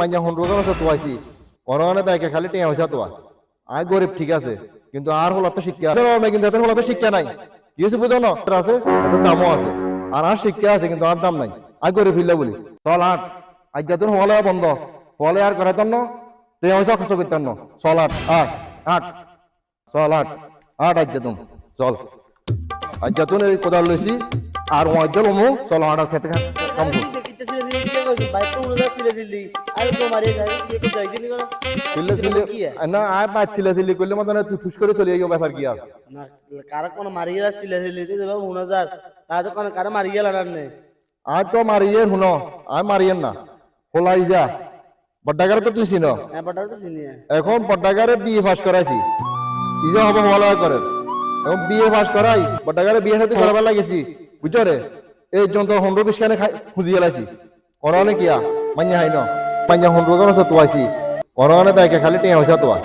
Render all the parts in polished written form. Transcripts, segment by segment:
পাঞ্জা হন্ড্রোগান আছে তোয়াইছি করোনা ব্যাগে খালি টিয়া হইছা তোয়া আয় গরিব ঠিক আছে কিন্তু আর হলো তো শিক্ষা আছে কিন্তু এত হলো তো শিক্ষা নাই কি হচ্ছে বুঝো না আছে এত দামও আছে আর শিক্ষা আছে কিন্তু আর দাম নাই আয় গরিব ফিরলে বলি চল আট আজ যত হলে বন্ধ হলে আর করে তন্ন টিয়া হইছা কষ্ট করতেন না চল আট আট আট চল আট আট আজ যেতুম চল আজ যতন এই কোদাল লইছি আর ওয়াইদল ওমু চল আট খেতে কম না আর বাদ ছিলাছিলি করলে মতো তুই ফুস করে চলে গিয়ে ব্যাপার কি আর না কারা কোন মারিয়া ছিলাছিলি দেবা 1000 তাতে কোন কারা মারিয়া লাগার নেই আর তো মারিয়ে শুনো আর মারিয়েন না খোলাই যা বড্ডাগারে তো তুই চিন হ্যাঁ বড় তো চিনি এখন বড্ডাগারে বিয়ে পাস করাইছি ইজা হবে হওয়া করে এখন বিয়ে পাস করাই বড্ডাগারে বিয়ে সাথে করাবার লাগেছি বুঝছো রে এই যন্ত্র হন্ড্রো বিশ খানে খুঁজি এলাইছি করোনা কিয়া মাইয়া হাই ন পাঞ্জা হন্ড্রো গান আছে তোয়াইছি করোনা ব্যাগে খালি টিয়া হইছা তোয়া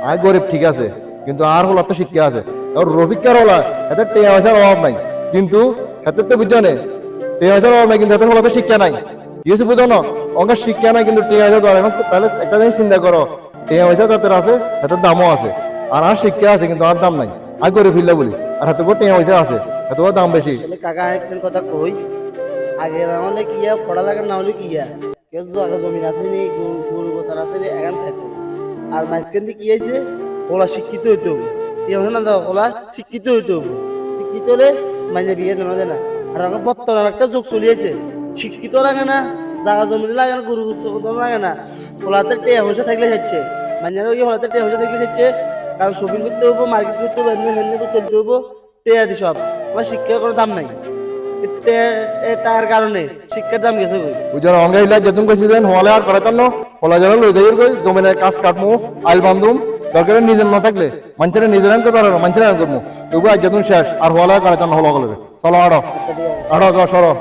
আয় গরিব ঠিক আছে কিন্তু আর হলো তো শিক্ষা আছে আর রফিকার হলা এতে টিয়া হইছার অভাব নাই কিন্তু এতে তো বুঝছো নে টিয়া হইছার অভাব নাই কিন্তু এতে হলো তো শিক্ষা নাই কি হচ্ছে বুঝো না অঙ্কের শিক্ষা নাই কিন্তু টিয়া হইছা তোয়া এখন তাহলে একটা জিনিস চিন্তা করো টিয়া হইছা তাতে আছে এতে দামও আছে আর শিক্ষা আছে কিন্তু আর দাম নাই আয় গরিব ফিরলে বলি আর হাতে করে টিয়া হইছা আছে এত দাম বেশি কাকা একটা কথা কই আগে রামলে কিয়া ফড়া লাগা না হলে কিয়া কেস জায়গা জমি আছে নি গরু গোতার আছে নি এখান সাইতে আর মাঝখান দিয়ে কি হইছে ওলা শিক্ষিত হইতে হবে এই হলো না দাও ওলা শিক্ষিত হইতে হবে শিক্ষিত হলে মানে বিয়ে দেওয়া যায় না আর এখন বর্তমানে একটা যুগ চলিয়েছে শিক্ষিত লাগে না জায়গা জমি লাগে না গরু গোতার লাগে না ওলাতে টিয়া হইছে থাকলে হচ্ছে মানে ওই ওলাতে টিয়া হইছে থাকলে হচ্ছে কারণ শপিং করতে হবো মার্কেট করতে হবো এমনি হেমনি চলতে হবো টিয়া দি সব আমার শিক্ষার কোনো দাম নাই তার কারণে শিক্ষার দাম গেছে বুঝার অঙ্গে হিলা যেতুম কইছি দেন হলে আর করে তন্ন হলা যারা লই যাই কই জমিনের কাজ কাটমু আইল বান্ধুম দরকার নিজের না থাকলে মানুষের নিজের আন করতে পারো মানুষের আন করমু তবু আজ যেতুম শেষ আর হলে করে তন্ন হলো গলে চলো আড়ো আড়ো সরো